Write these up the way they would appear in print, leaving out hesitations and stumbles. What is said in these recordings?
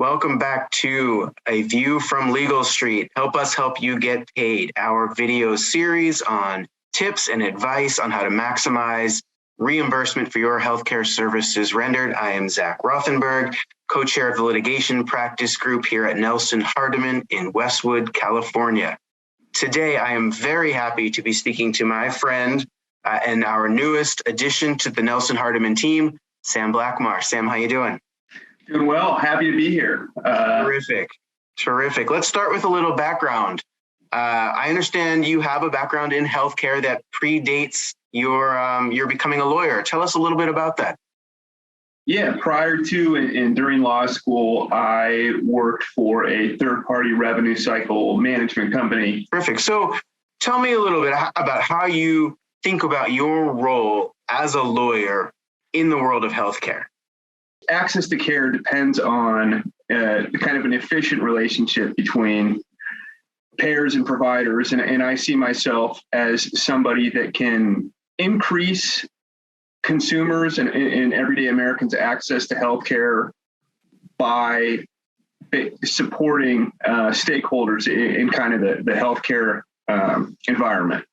Welcome back to A View from Legal Street. Help us help you get paid, our video series on tips and advice on how to maximize reimbursement for your healthcare services rendered. I am Zach Rothenberg, co-chair of the litigation practice group here at Nelson Hardiman in Westwood, California. Today, I am very happy to be speaking to my friend and our newest addition to the Nelson Hardiman team, Sam Blackmar. Sam, how you doing? Doing well. Happy to be here. Terrific. Let's start with a little background. I understand you have a background in healthcare that predates your becoming a lawyer. Tell us a little bit about that. Yeah, prior to and during law school, I worked for a third-party revenue cycle management company. Terrific. So tell me a little bit about how you think about your role as a lawyer in the world of healthcare. Access to care depends on kind of an efficient relationship between payers and providers. And I see myself as somebody that can increase consumers and everyday Americans' access to healthcare by supporting stakeholders in kind of the healthcare environment.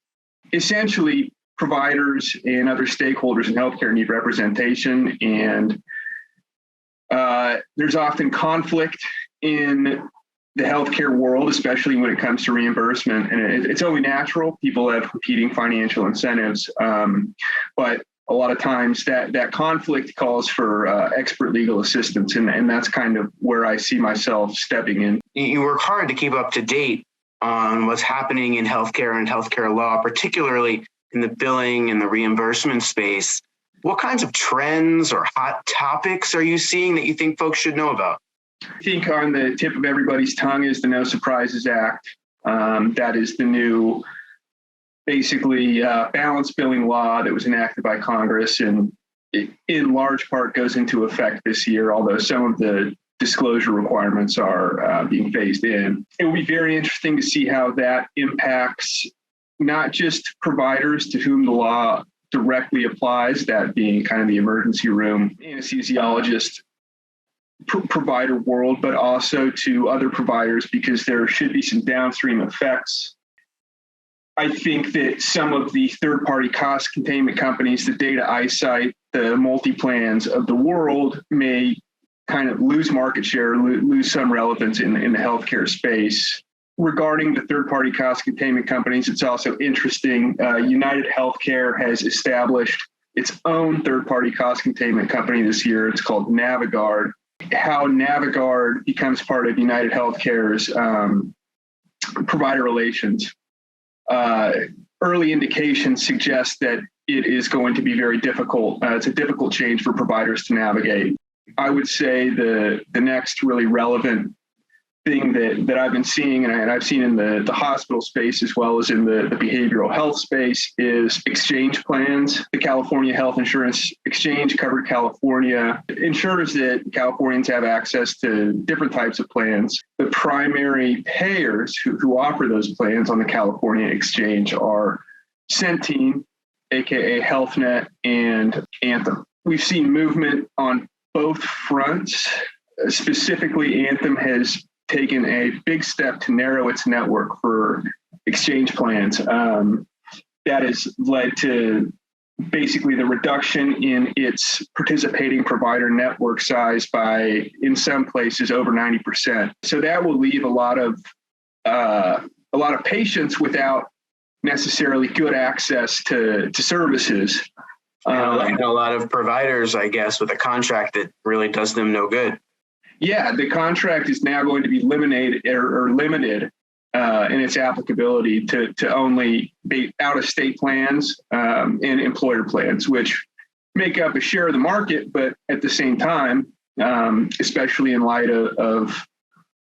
Essentially, providers and other stakeholders in healthcare need representation, and there's often conflict in the healthcare world, especially when it comes to reimbursement. And it's only natural. People have competing financial incentives. But a lot of times that conflict calls for expert legal assistance. And that's kind of where I see myself stepping in. You work hard to keep up to date on what's happening in healthcare and healthcare law, particularly in the billing and the reimbursement space. What kinds of trends or hot topics are you seeing that you think folks should know about? I think on the tip of everybody's tongue is the No Surprises Act. That is the new, basically, balanced billing law that was enacted by Congress and it, in large part, goes into effect this year, although some of the disclosure requirements are being phased in. It will be very interesting to see how that impacts not just providers to whom the law directly applies, that being kind of the emergency room, anesthesiologist, provider world, but also to other providers, because there should be some downstream effects. I think that some of the third-party cost containment companies, the data eyesight, the multi-plans of the world may kind of lose market share, lose some relevance in the healthcare space. Regarding the third-party cost containment companies, it's also interesting. United Healthcare has established its own third-party cost containment company this year. It's called Navigard. How Navigard becomes part of United Healthcare's provider relations. Early indications suggest that it is going to be very difficult. It's a difficult change for providers to navigate. I would say the next really relevant thing that I've been seeing, and I've seen in the hospital space as well as in the behavioral health space, is exchange plans. The California Health Insurance Exchange covered California, ensures that Californians have access to different types of plans. The primary payers who offer those plans on the California Exchange are Centene, aka HealthNet, and Anthem. We've seen movement on both fronts. Specifically, Anthem has taken a big step to narrow its network for exchange plans. That has led to basically the reduction in its participating provider network size by, in some places, over 90%. So that will leave a lot of patients without necessarily good access to services. And a lot of providers, I guess, with a contract that really does them no good. Yeah, the contract is now going to be limited in its applicability to only be out-of-state plans and employer plans, which make up a share of the market. But at the same time, especially in light of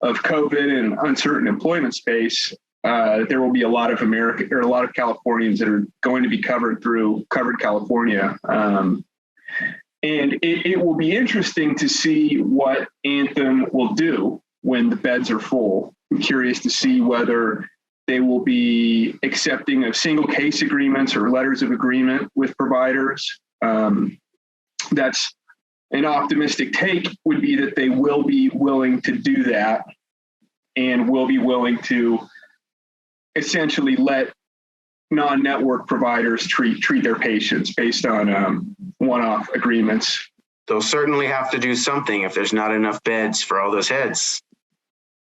COVID and uncertain employment space, there will be a lot of Californians that are going to be covered through Covered California. And it will be interesting to see what Anthem will do when the beds are full. I'm curious to see whether they will be accepting of single case agreements or letters of agreement with providers. That's an optimistic take would be that they will be willing to do that and will be willing to essentially let non-network providers treat their patients based on one-off agreements. They'll certainly have to do something if there's not enough beds for all those heads.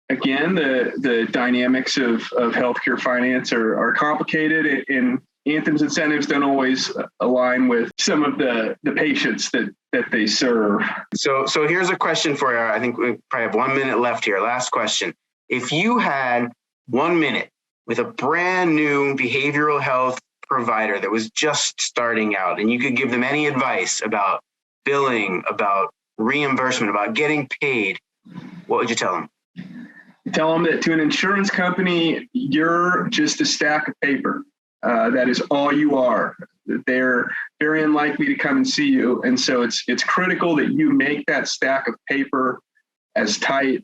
Again, the dynamics of healthcare finance are complicated, and Anthem's incentives don't always align with some of the patients that they serve. So here's a question for you. I think we probably have 1 minute left here. Last question. If you had 1 minute with a brand new behavioral health provider that was just starting out, and you could give them any advice about billing, about reimbursement, about getting paid, what would you tell them? Tell them that to an insurance company, you're just a stack of paper. That is all you are. They're very unlikely to come and see you. And so it's critical that you make that stack of paper as tight,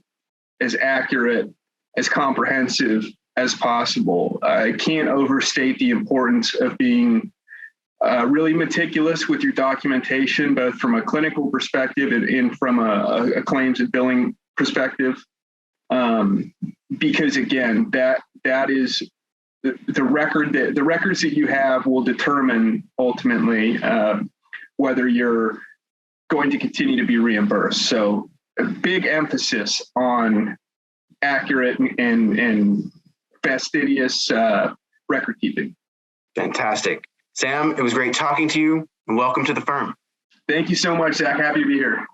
as accurate, as comprehensive as possible. I can't overstate the importance of being really meticulous with your documentation, both from a clinical perspective and from a claims and billing perspective. Because again, that is the records that you have will determine ultimately whether you're going to continue to be reimbursed. So a big emphasis on accurate and fastidious record keeping. Fantastic. Sam, it was great talking to you, and welcome to the firm. Thank you so much, Zach. Happy to be here.